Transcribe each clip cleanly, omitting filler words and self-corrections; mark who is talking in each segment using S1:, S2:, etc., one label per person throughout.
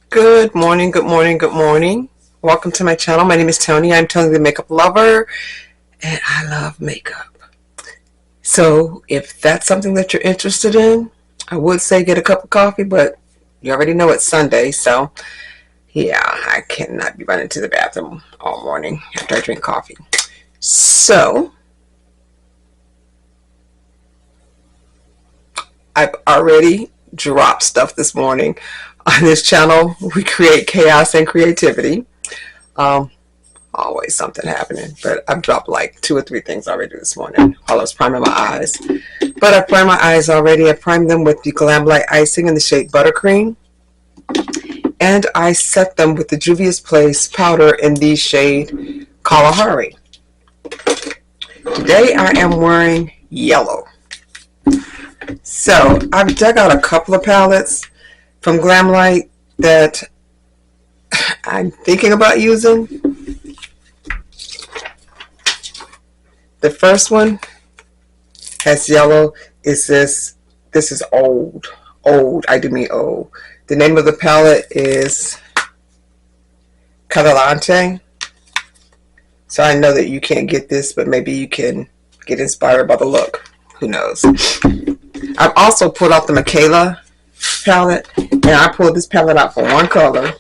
S1: Good morning, good morning, good morning. Welcome to my channel. My name is Tony. I'm Tony the Makeup Lover, and I love makeup. So if that's something that you're interested in, I would say get a cup of coffee, but you already know it's Sunday, so yeah, I cannot be running to the bathroom all morning after I drink coffee. So I've already dropped stuff this morning. On this channel, we create chaos and creativity. Always something happening, but I've dropped like 2 or 3 things already this morning while I was priming my eyes. But I primed my eyes already. I primed them with the Glamlite icing in the shade Buttercream, and I set them with the Juvias Place powder in the shade Kalahari. Today I am wearing yellow. So I've dug out a couple of palettes from Glamlite that I'm thinking about using. The first one has yellow. This is old. I do mean old. The name of the palette is Colourpop. So I know that you can't get this, but maybe you can get inspired by the look. Who knows? I've also pulled out the Michaela palette, and I pulled this palette out for one color,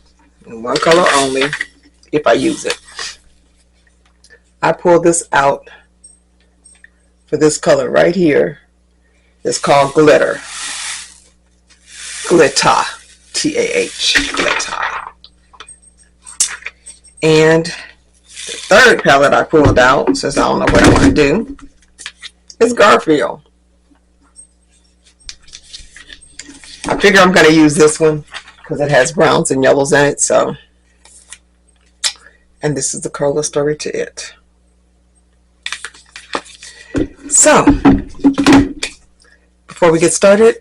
S1: and one color only, if I use it. I pulled this out for this color right here. It's called Glitter. Glitter. T-A-H. Glitter. And the third palette I pulled out, since I don't know what I want to do, is Garfield. I figure I'm going to use this one because it has browns and yellows in it. So, and this is the color story to it. So, before we get started,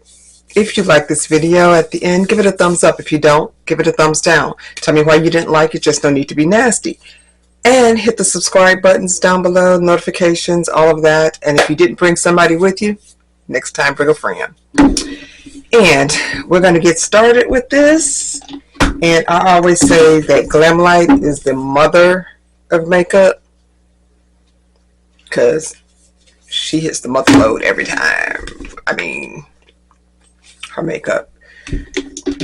S1: if you like this video at the end, give it a thumbs up. If you don't, give it a thumbs down. Tell me why you didn't like it. Just no need to be nasty. And hit the subscribe buttons down below, notifications, all of that. And if you didn't bring somebody with you, next time bring a friend. And we're going to get started with this. And I always say that Glamlite is the mother of makeup, because she hits the mother mode every time. I mean, her makeup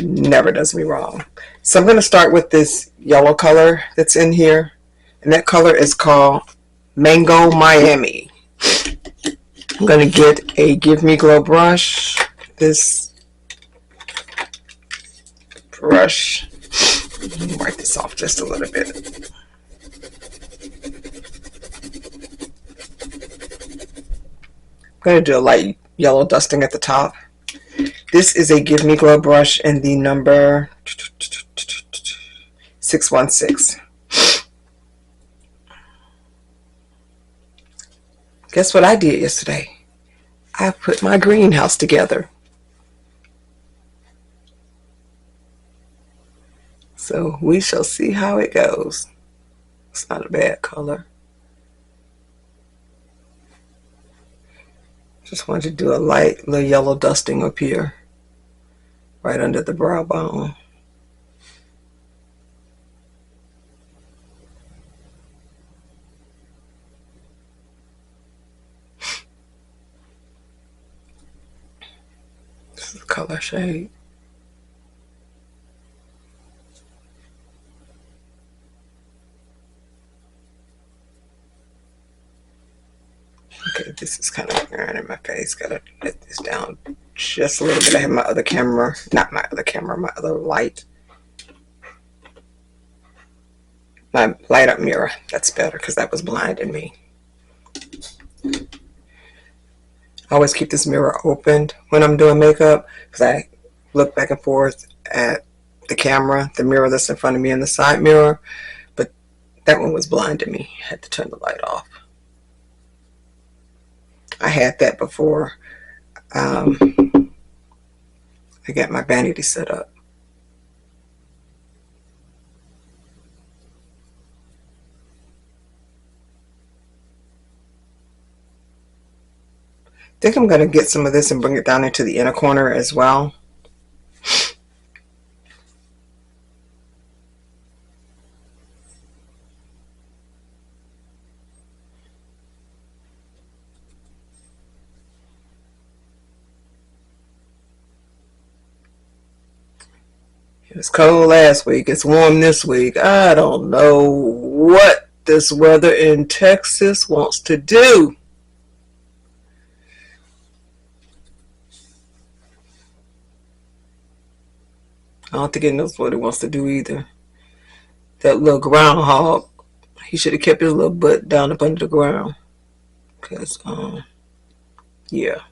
S1: never does me wrong. So I'm going to start with this yellow color that's in here. And that color is called Mango Miami. I'm going to get a Give Me Glow brush. This brush, wipe this off just a little bit. I'm going to do a light yellow dusting at the top. This is a Give Me Glow brush in the number 616. Guess what I did yesterday? I put my greenhouse together. So we shall see how it goes. It's not a bad color. Just wanted to do a light little yellow dusting up here, right under the brow bone. This is the color shade. Okay, this is kind of wearing in my face. Gotta let this down just a little bit. I have my other camera, not my other camera, my other light. My light up mirror. That's better because that was blinding me. I always keep this mirror opened when I'm doing makeup because I look back and forth at the camera, the mirror that's in front of me, and the side mirror. But that one was blinding me. I had to turn the light off. I had that before I got my vanity set up. I think I'm going to get some of this and bring it down into the inner corner as well. It was cold last week. It's warm this week. I don't know what this weather in Texas wants to do. I don't think it knows what it wants to do either. That little groundhog, he should have kept his little butt down up under the ground. Because, yeah.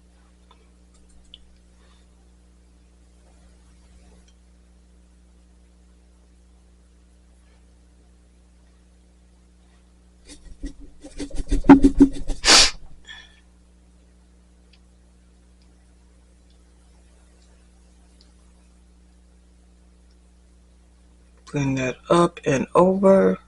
S1: Bring that up and over.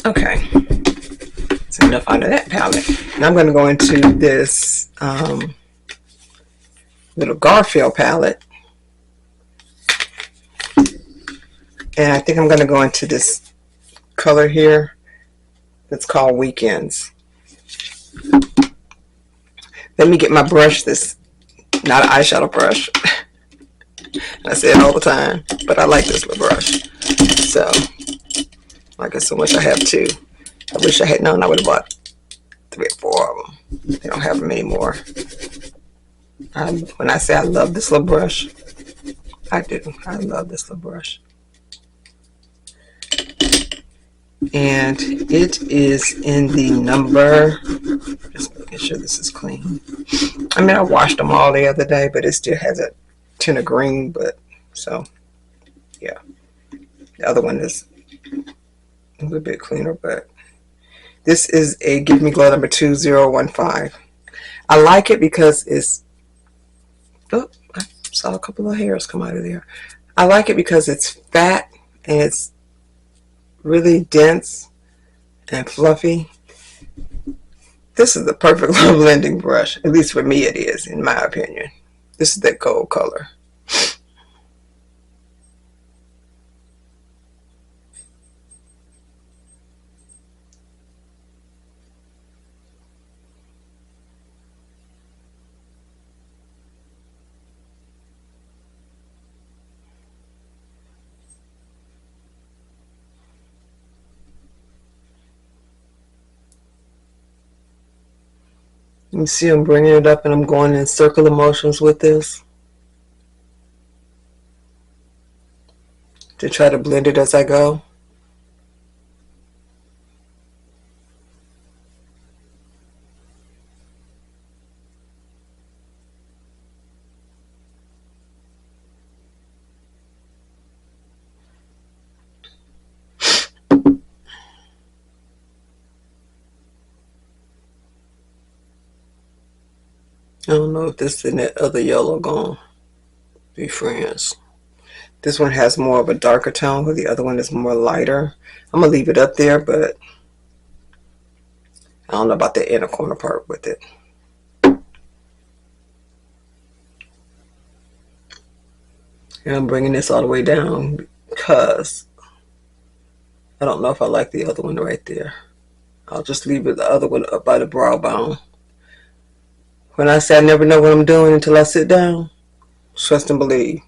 S1: Okay, that's enough out of that palette. Now I'm going to go into this little Garfield palette. And I think I'm going to go into this color here that's called Weekends. Let me get my brush, this not an eyeshadow brush. I say it all the time, but I like this little brush. So, like I so much I have two. I wish I had known I would have bought 3 or 4 of them. They don't have them anymore. When I say I love this little brush, I do. I love this little brush. And it is in the number, just making sure this is clean. I mean, I washed them all the other day, but it still has a tint of green, but so, yeah. The other one is a little bit cleaner, but this is a Give Me Glow number 2015. I like it because it's, oh, I saw a couple of hairs come out of there. I like it because it's fat and it's really dense and fluffy. This is the perfect little blending brush. At least for me it is, in my opinion. This is that gold color. You see I'm bringing it up and I'm going in circular motions with this to try to blend it as I go. I don't know if this and that other yellow gonna be friends. This one has more of a darker tone, but the other one is more lighter. I'm gonna leave it up there, but I don't know about the inner corner part with it. And I'm bringing this all the way down because I don't know if I like the other one right there. I'll just leave it, the other one up by the brow bone. When I say I never know what I'm doing until I sit down, trust and believe.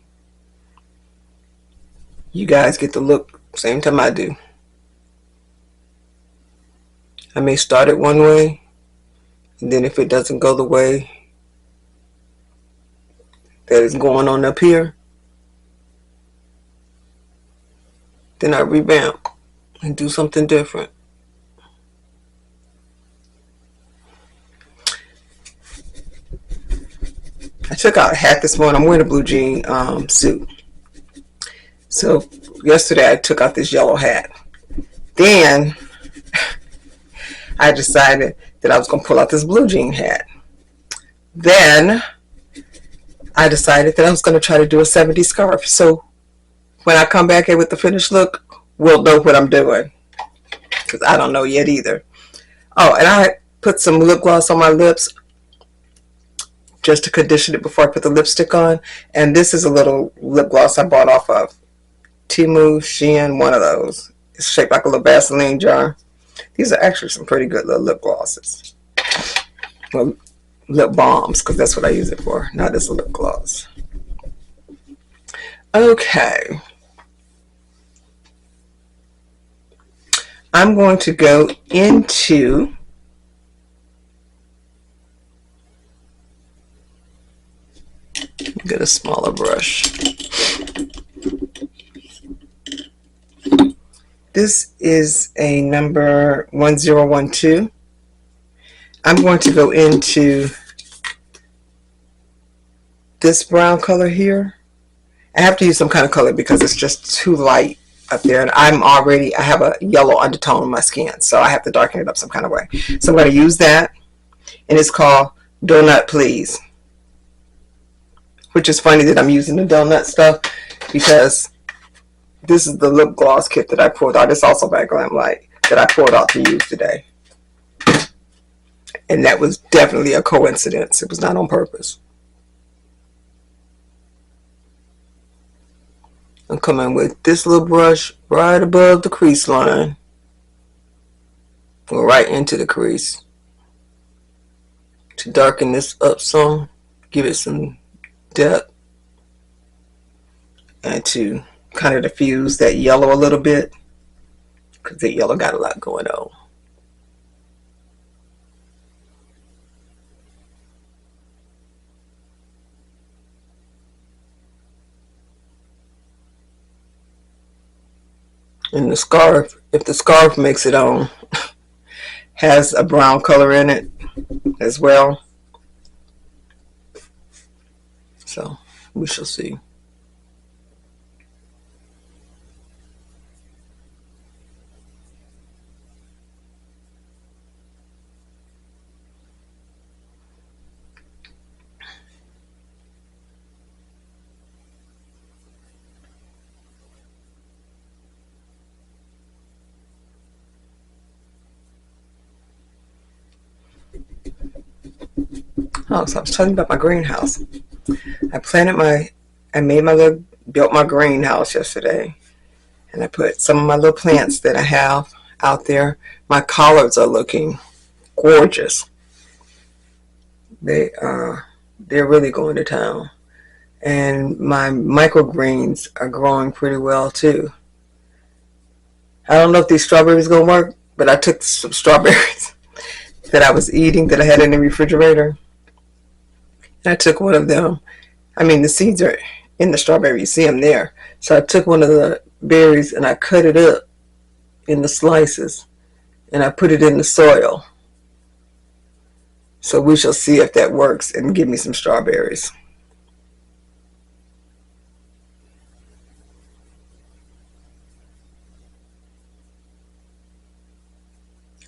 S1: You guys get to look same time I do. I may start it one way, and then if it doesn't go the way that is going on up here, then I revamp and do something different. I took out a hat this morning. I'm wearing a blue jean suit. So yesterday I took out this yellow hat. Then I decided that I was going to pull out this blue jean hat. Then I decided that I was going to try to do a 70s scarf. So when I come back here with the finished look, we'll know what I'm doing. Because I don't know yet either. Oh, and I put some lip gloss on my lips just to condition it before I put the lipstick on. And this is a little lip gloss I bought off of Temu, Shein, one of those. It's shaped like a little Vaseline jar. These are actually some pretty good little lip glosses. Well, lip balms, because that's what I use it for, not as a lip gloss. Okay. I'm going to go into get a smaller brush. This is a number 1012. I'm going to go into this brown color here. I have to use some kind of color because it's just too light up there, and I have a yellow undertone on my skin, so I have to darken it up some kind of way. So I'm going to use that, and it's called Donut Please, which is funny that I'm using the donut stuff because this is the lip gloss kit that I pulled out. It's also by Glamlite that I pulled out to use today. And that was definitely a coincidence. It was not on purpose. I'm coming with this little brush right above the crease line. Go right into the crease to darken this up some, give it some depth, and to kind of diffuse that yellow a little bit because that yellow got a lot going on. And the scarf, if the scarf makes it on, has a brown color in it as well. So we shall see. Oh, so I was telling you about my greenhouse. Built my greenhouse yesterday, and I put some of my little plants that I have out there. My collards are looking gorgeous. They're really going to town, and my microgreens are growing pretty well too. I don't know if these strawberries gonna work, but I took some strawberries that I was eating that I had in the refrigerator. And I took one of them. I mean, the seeds are in the strawberry. You see them there. So I took one of the berries and I cut it up in the slices. And I put it in the soil. So we shall see if that works and give me some strawberries.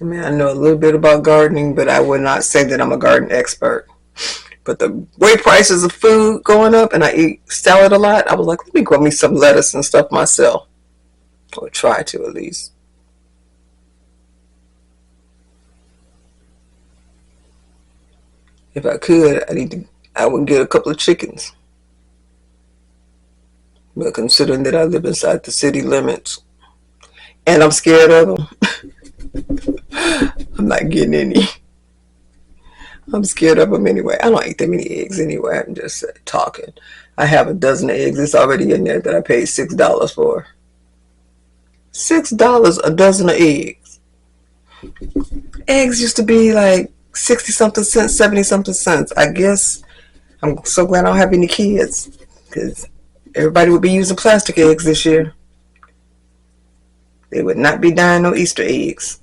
S1: I mean, I know a little bit about gardening, but I would not say that I'm a garden expert. But the way prices of food going up, and I eat salad a lot, I was like, let me grow me some lettuce and stuff myself. Or try to at least. If I could, I would get a couple of chickens. But considering that I live inside the city limits, and I'm scared of them, I'm not getting any. I'm scared of them anyway. I don't eat that many eggs anyway. I'm just talking. I have a dozen eggs. It's already in there that I paid $6 for. $6 a dozen of eggs. Eggs used to be like 60 something cents, 70 something cents. I guess I'm so glad I don't have any kids, because everybody would be using plastic eggs this year. They would not be dying no Easter eggs.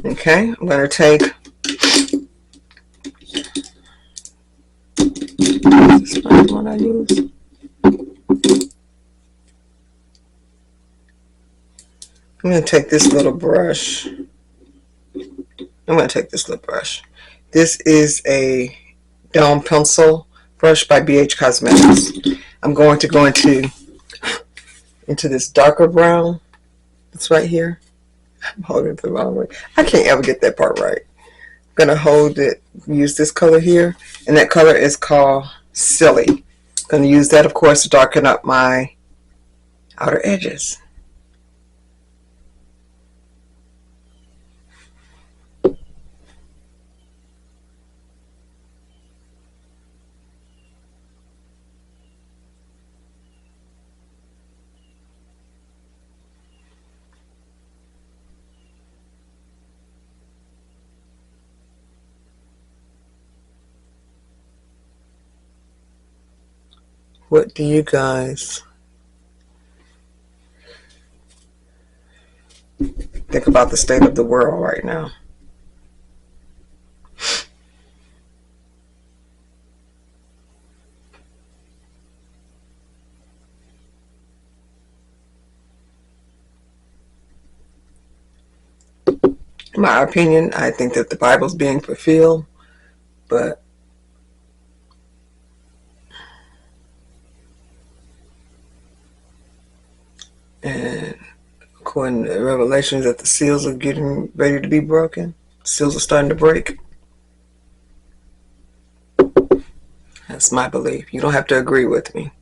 S1: Okay, I'm going to take this is not the one I use. I'm going to take this little brush. This is a Dome Pencil brush by BH Cosmetics. I'm going to go into this darker brown. It's right here. I'm holding it the wrong way. I can't ever get that part right. I'm going to hold it, use this color here, and that color is called Silly. I'm going to use that, of course, to darken up my outer edges. What do you guys think about the state of the world right now? In my opinion, I think that the Bible's being fulfilled, but and according to Revelations, that the seals are getting ready to be broken. Seals are starting to break. That's my belief. You don't have to agree with me.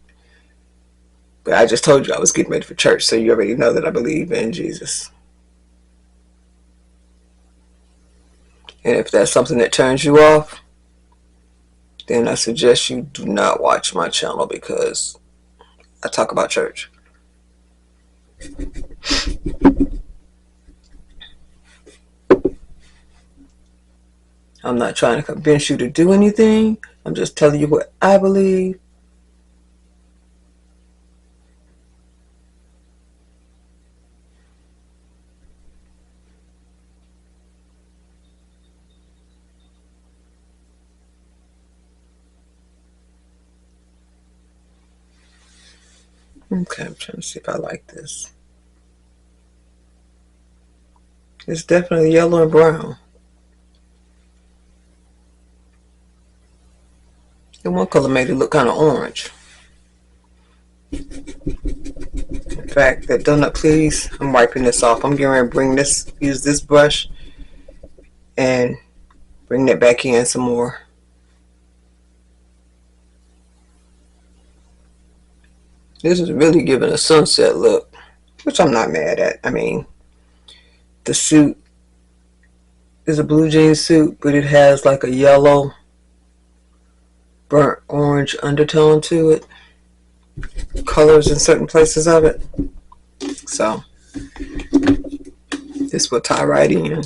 S1: But I just told you I was getting ready for church, so you already know that I believe in Jesus. And if that's something that turns you off, then I suggest you do not watch my channel, because I talk about church. I'm not trying to convince you to do anything. I'm just telling you what I believe. Okay, I'm trying to see if I like this. It's definitely yellow and brown. And one color made it look kind of orange. In fact, that donut, please, I'm wiping this off. I'm getting ready to use this brush and bring that back in some more. This is really giving a sunset look, which I'm not mad at. I mean, the suit is a blue jean suit, but it has like a yellow, burnt orange undertone to it. Colors in certain places of it. So, this will tie right in.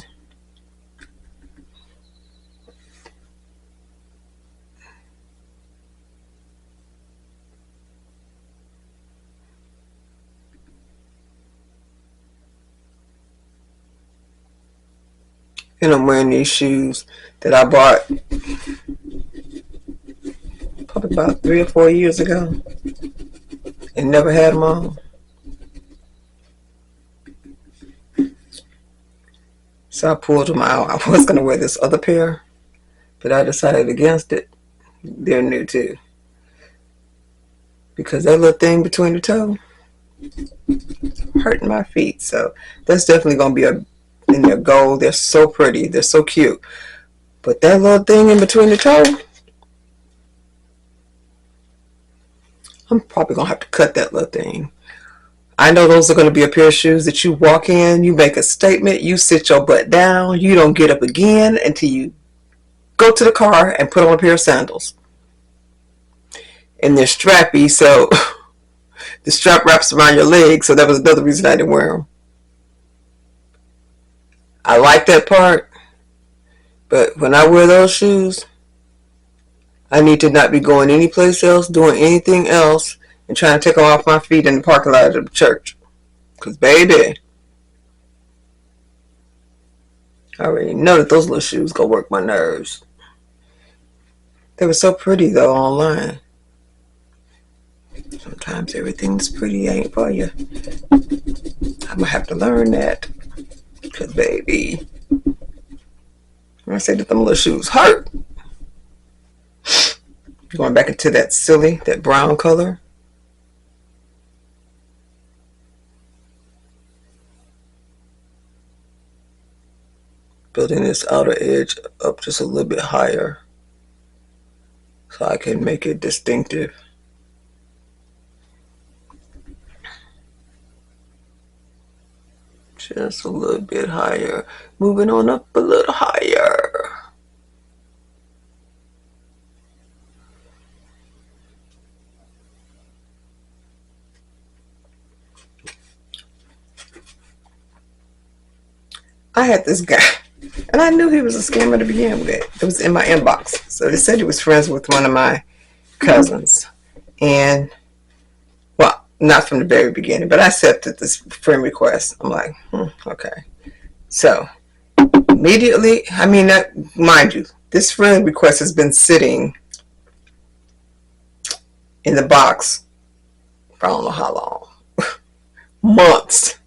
S1: And I'm wearing these shoes that I bought probably about 3 or 4 years ago and never had them on. So I pulled them out. I was going to wear this other pair, but I decided against it. They're new too. Because that little thing between the toe hurting my feet. So that's definitely going to be in their gold. They're so pretty. They're so cute. But that little thing in between the toe, I'm probably going to have to cut that little thing. I know those are going to be a pair of shoes that you walk in, you make a statement, you sit your butt down, you don't get up again until you go to the car and put on a pair of sandals. and they're strappy, so the strap wraps around your leg, so that was another reason I didn't wear them. I like that part, but when I wear those shoes, I need to not be going anyplace else, doing anything else, and trying to take them off my feet in the parking lot of the church. Because, baby, I already know that those little shoes gonna work my nerves. They were so pretty, though, online. Sometimes everything that's pretty ain't for you. I'm gonna have to learn that. Because, baby, when I say that them little shoes hurt. Going back into that silly, that brown color. Building this outer edge up just a little bit higher so I can make it distinctive. Just a little bit higher. Moving on up a little higher. I had this guy, and I knew he was a scammer to begin with. It was in my inbox. So they said he was friends with one of my cousins. And, well, not from the very beginning, but I accepted this friend request. I'm like, okay. So, immediately, I mean, that, mind you, this friend request has been sitting in the box for I don't know how long. Months.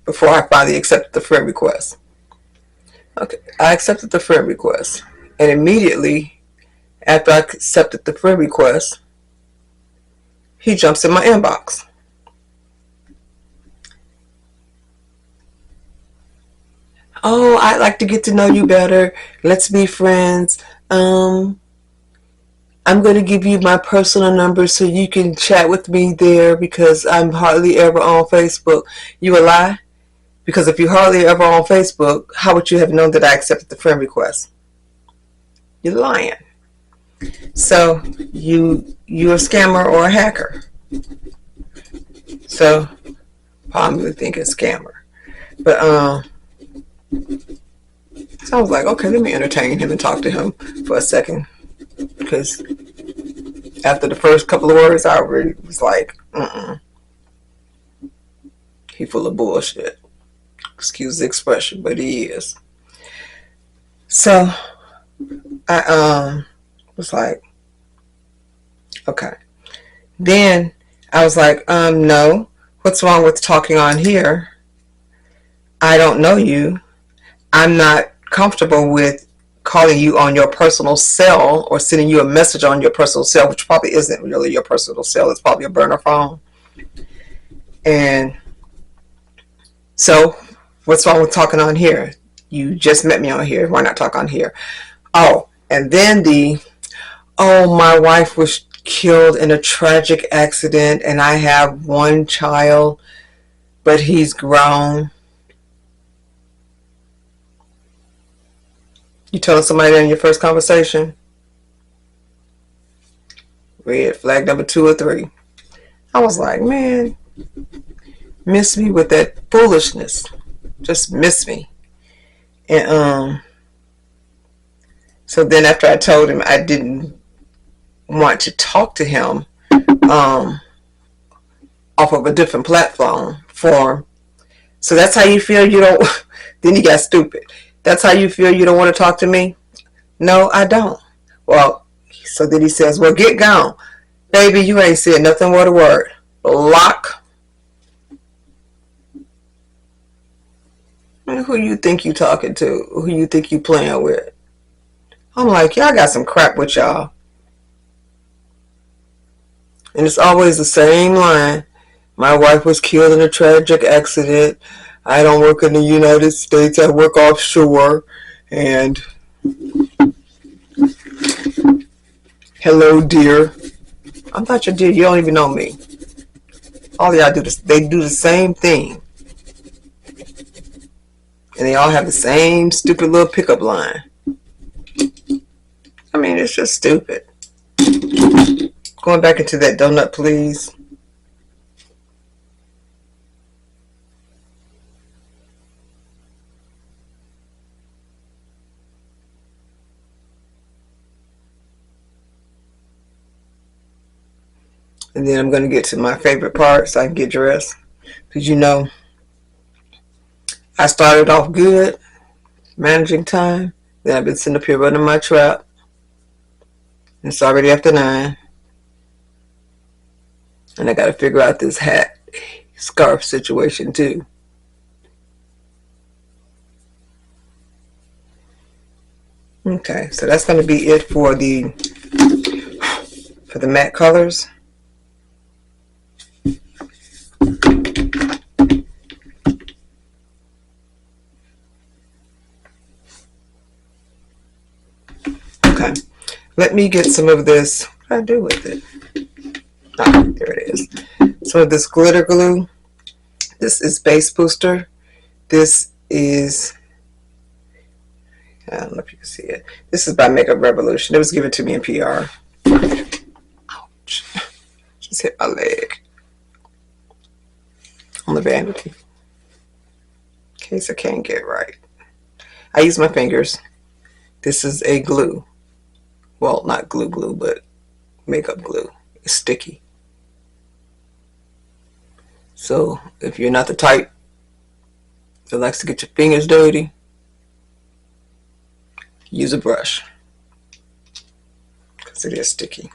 S1: Before I finally accepted the friend request. Okay, I accepted the friend request. And immediately after I accepted the friend request, he jumps in my inbox. Oh, I'd like to get to know you better. Let's be friends. I'm going to give you my personal number so you can chat with me there because I'm hardly ever on Facebook. You a lie? Because if you're hardly ever on Facebook, how would you have known that I accepted the friend request? You're lying. So you're a scammer or a hacker. So probably think it's scammer. But so I was like, okay, let me entertain him and talk to him for a second. Because after the first couple of words, I already was like, he full of bullshit. Excuse the expression, but he is. So I was like, okay. Then I was like, no. What's wrong with talking on here? I don't know you. I'm not comfortable with calling you on your personal cell or sending you a message on your personal cell, which probably isn't really your personal cell. It's probably a burner phone. And so what's wrong with talking on here? You just met me on here. Why not talk on here? Oh, and then my wife was killed in a tragic accident and I have one child, but he's grown. You telling somebody that in your first conversation? Red flag number 2 or 3. I was like, man, miss me with that foolishness. Just miss me. And so then after I told him I didn't want to talk to him off of a different platform, so that's how you feel you don't, then he got stupid. That's how you feel you don't want to talk to me? No, I don't. Well, so then he says, well, get gone. Baby, you ain't said nothing but a word. Block. Who you think you talking to? Who you think you playing with? I'm like, y'all got some crap with y'all. And it's always the same line. My wife was killed in a tragic accident. I don't work in the United States. I work offshore. And hello, dear. I'm not your dear. You don't even know me. All y'all do this. They do the same thing. And they all have the same stupid little pickup line. I mean, it's just stupid. Going Going back into that donut, please. And then I'm going to get to my favorite part so I can get dressed. Because you know, I started off good, managing time. Then I've been sitting up here running my trap. It's already after 9. And I got to figure out this hat scarf situation too. Okay, so that's going to be it for the matte colors. Okay, let me get some of this. What did I do with it? Ah, there it is. Some of this glitter glue. This is Base Booster. This is, I don't know if you can see it. This is by Makeup Revolution. It was given to me in PR. Ouch. Just hit my leg on the vanity. In case I can't get right. I use my fingers. This is a glue. Well, not glue, but makeup glue. It's sticky. So if you're not the type that likes to get your fingers dirty, use a brush because it is sticky.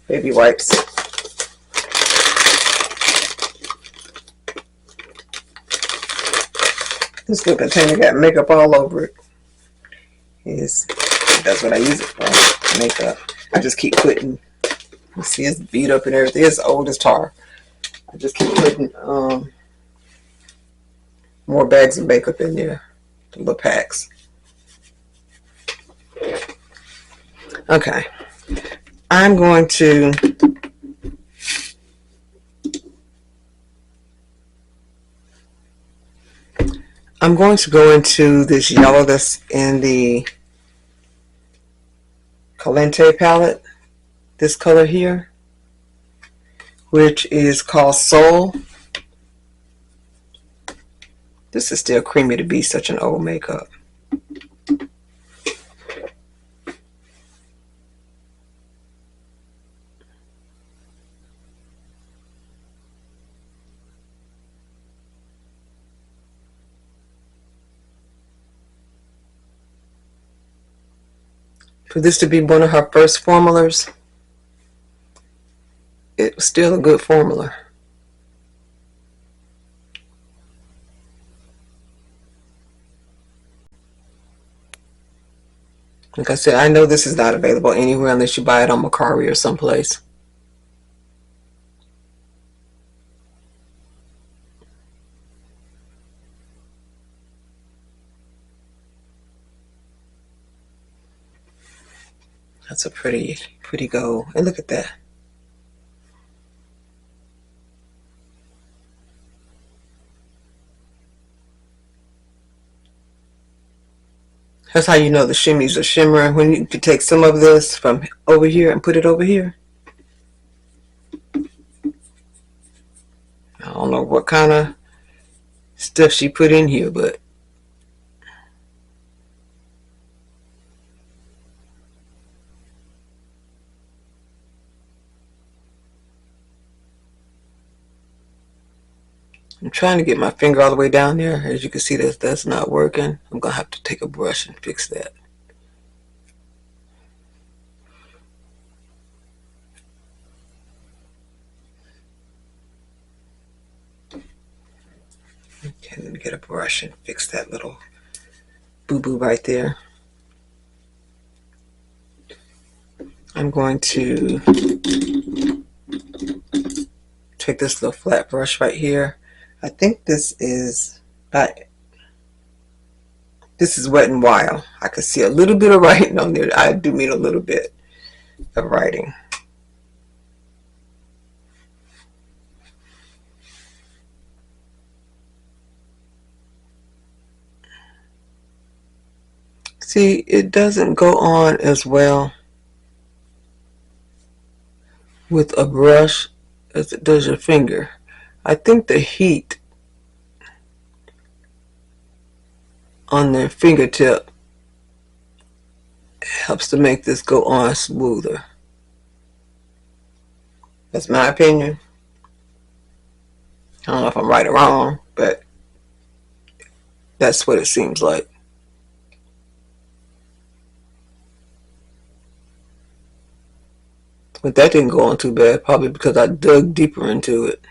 S1: Baby wipes. This little container got makeup all over it. That's what I use it for, makeup. I just keep putting, you see it's beat up and everything. It's old as tar. I just keep putting more bags of makeup in there, the little packs. Okay, I'm going to go into this yellow that's in the Calente palette, this color here, which is called Soul. This is still creamy to be such an old makeup. For this to be one of her first formulas, it was still a good formula. Like I said, I know this is not available anywhere unless you buy it on Mercari or someplace. That's a pretty gold. And look at that. That's how you know the shimmies are shimmering, when you can take some of this from over here and put it over here. I don't know what kind of stuff she put in here, but I'm trying to get my finger all the way down there. As you can see, that's not working. I'm going to have to take a brush and fix that. Okay, let me get a brush and fix that little boo-boo right there. I'm going to take this little flat brush right here. I think this is Wet n Wild. I can see a little bit of writing on there. I do mean a little bit of writing. See, it doesn't go on as well with a brush as it does your finger. I think the heat on the fingertip helps to make this go on smoother. That's my opinion. I don't know if I'm right or wrong, but that's what it seems like. But that didn't go on too bad, probably because I dug deeper into it.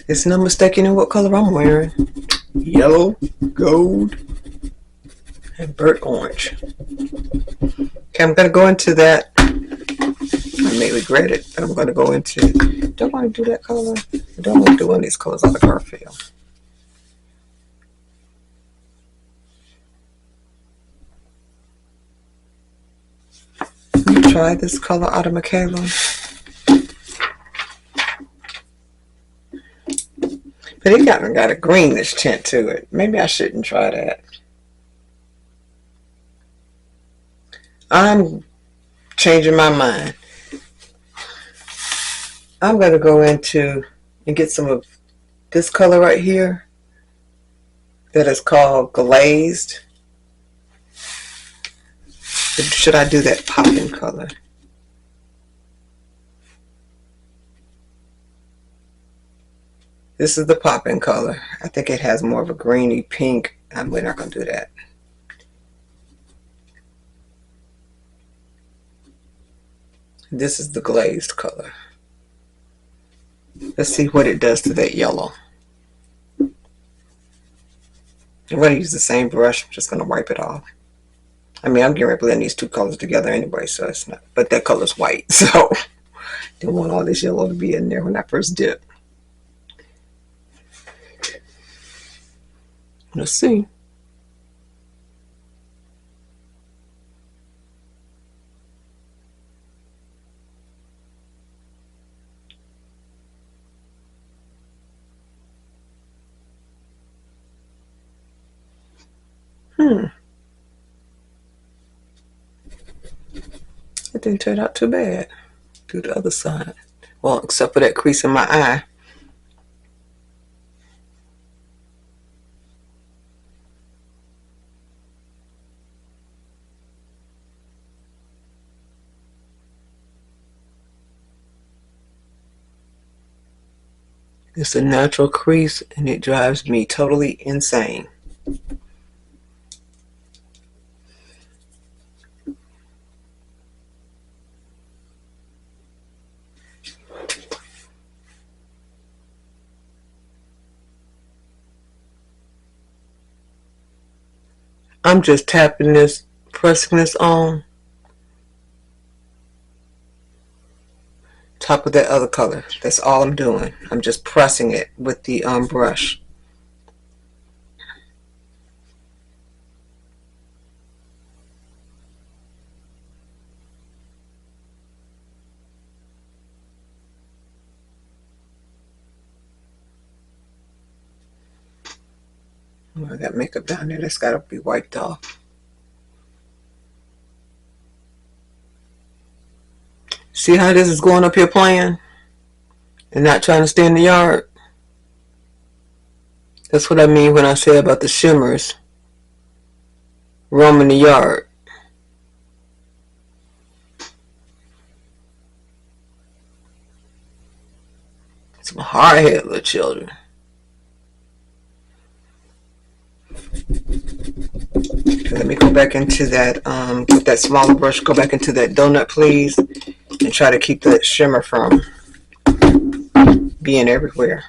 S1: It's no mistaking in what color I'm wearing. Yellow, gold, and burnt orange. Okay, I'm going to go into that. I may regret it, but I'm going to go into... Do I want to do that color? I don't want to do one of these colors out of Garfield. Let me try this color out of Michaela. But it got a greenish tint to it. Maybe I shouldn't try that. I'm changing my mind. I'm going to go into and get some of this color right here that is called Glazed. Should I do that popping color? This is the popping color. I think it has more of a greeny pink. We're not going to do that. This is the glazed color. Let's see what it does to that yellow. I'm going to use the same brush. I'm just going to wipe it off. I mean, I'm getting ready to blend these two colors together anyway, so it's not. But that color's white, so didn't want all this yellow to be in there when I first did. Let's see. It didn't turn out too bad. Do the other side. Well, except for that crease in my eye. It's a natural crease and it drives me totally insane. I'm just tapping this, pressing this on top of that other color. That's all I'm doing. I'm just pressing it with the brush. Oh, I got makeup down there. That's got to be wiped off. See how this is going up here playing and not trying to stay in the yard? That's what I mean when I say about the shimmers roaming the yard. Some hard-headed little children. Let me go back into that, with that smaller brush, go back into that donut, please, and and try to keep that shimmer from being everywhere.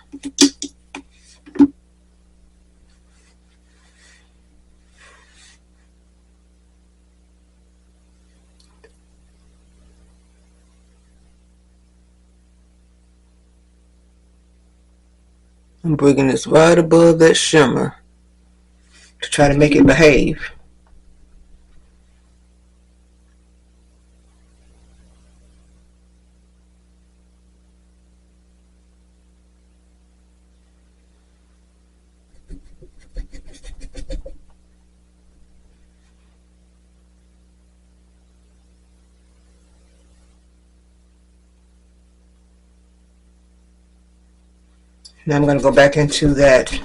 S1: I'm bringing this right above that shimmer to try to make it behave. Now I'm going to go back into that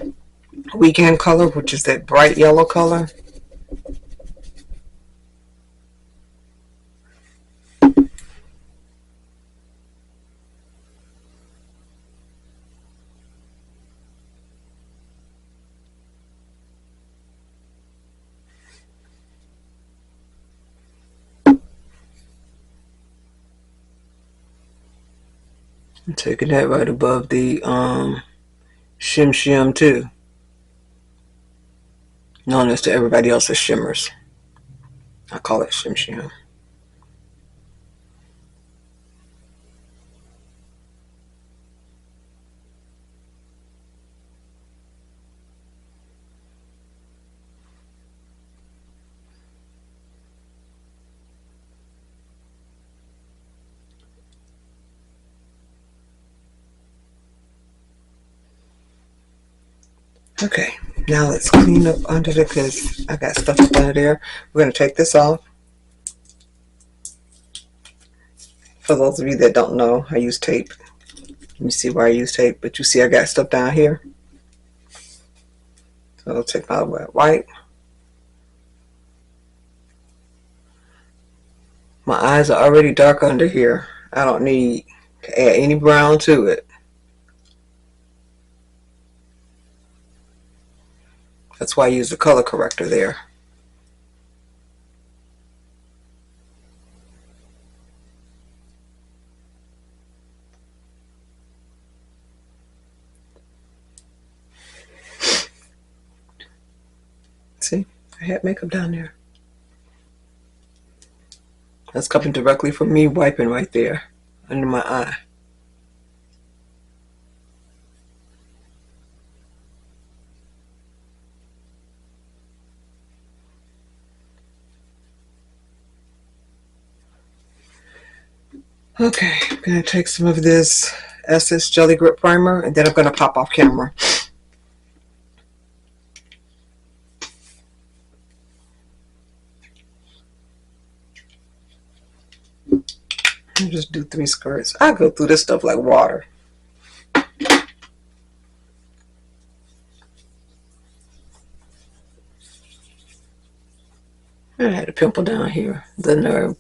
S1: weekend color, which is that bright yellow color. I'm taking that right above the Shim Shim too, known as to everybody else as shimmers. I call it Shim Shim. Okay, now let's clean up under it because I got stuff up under there. We're going to take this off. For those of you that don't know, I use tape. You see where I use tape, but you see I got stuff down here. So I'll take my wet wipe. My eyes are already dark under here. I don't need to add any brown to it. That's why I use the color corrector there. See, I had makeup down there. That's coming directly from me wiping right there under my eye. Okay, I'm going to take some of this Essence Jelly Grip Primer, and then I'm going to pop off camera. And just do 3 skirts. I go through this stuff like water. I had a pimple down here, the nerve.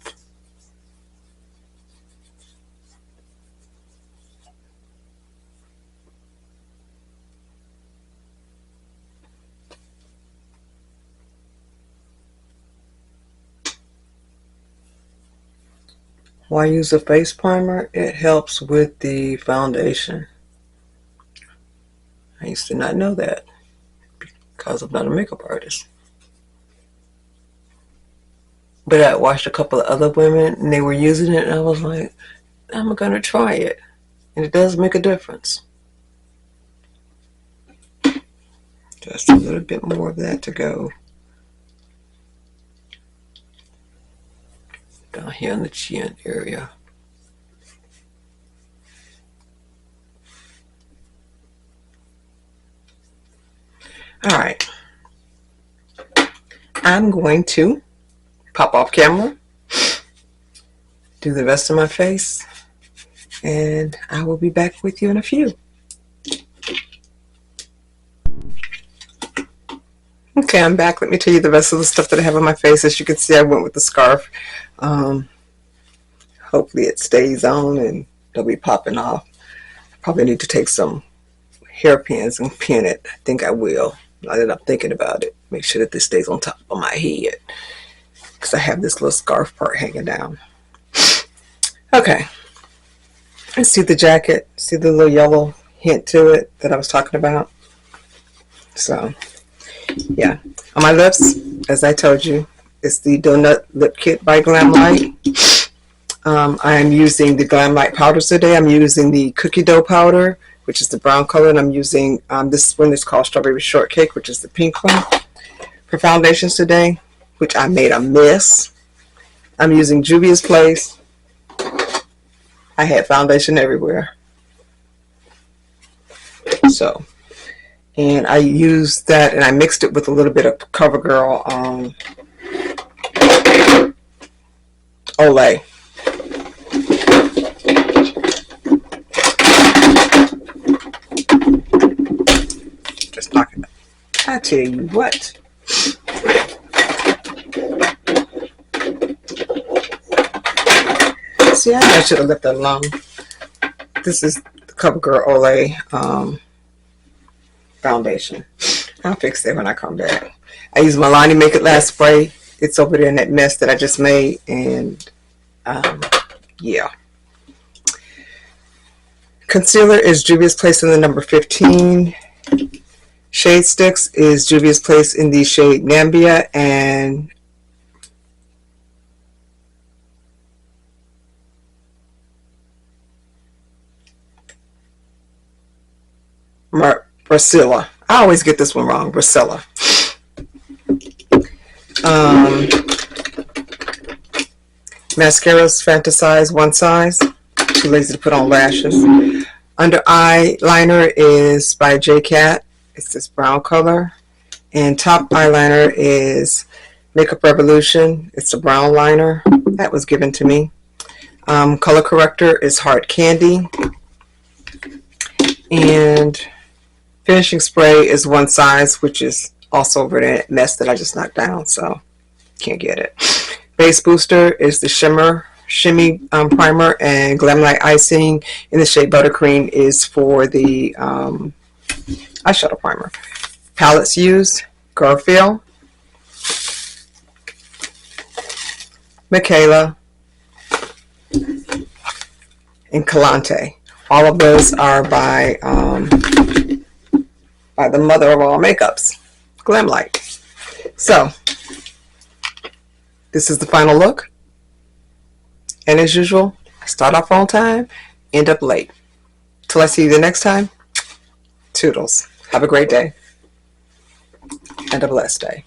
S1: Why use a face primer? It helps with the foundation. I used to not know that because I'm not a makeup artist. But I watched a couple of other women and they were using it and I was like, I'm gonna try it. And it does make a difference. Just a little bit more of that to go. Down here in the chin area. Alright. I'm going to pop off camera, do the rest of my face, and I will be back with you in a few. Okay, I'm back. Let me tell you the rest of the stuff that I have on my face. As you can see, I went with the scarf. Hopefully it stays on and it'll be popping off. I probably need to take some hairpins and pin it. I think I will. Now that I'm thinking about it, make sure that this stays on top of my head because I have this little scarf part hanging down. Okay, I see the jacket, see the little yellow hint to it that I was talking about. So yeah, on my lips, as I told you, it's the Donut Lip Kit by Glamlite. I am using the Glamlite powders today. I'm using the cookie dough powder, which is the brown color, and I'm using this one is called Strawberry Shortcake, which is the pink one. For foundations today, which I made a mess, I'm using Juvias Place. I had foundation everywhere. So, and I used that and I mixed it with a little bit of CoverGirl Olay. Just knocking it. I tell you what. See, I should have left that alone. This is the CoverGirl Olay foundation. I'll fix that when I come back. I use Milani Make It Last spray. It's over there in that mess that I just made, and yeah. Concealer is Juvia's Place in the number 15. Shade sticks is Juvia's Place in the shade Namibia and Brasilla. I always get this one wrong. Brasilla. Mascaras Fantasize One Size. Too lazy to put on lashes. Under eyeliner is by Jcat. It's this brown color. And top eyeliner is Makeup Revolution. It's a brown liner. That was given to me. Color corrector is Hard Candy. And finishing spray is One Size, which is also over that mess that I just knocked down, so can't get it. Base booster is the Shimmy primer, and Glamlite icing in the shade Buttercream is for the eyeshadow primer. Palettes used: Garfield, Michaela, and Calante. All of those are by the mother of all makeups, Glamlite. So this is the final look, and as usual, I start off on time, end up late. Till I see you the next time, toodles. Have a great day and a blessed day.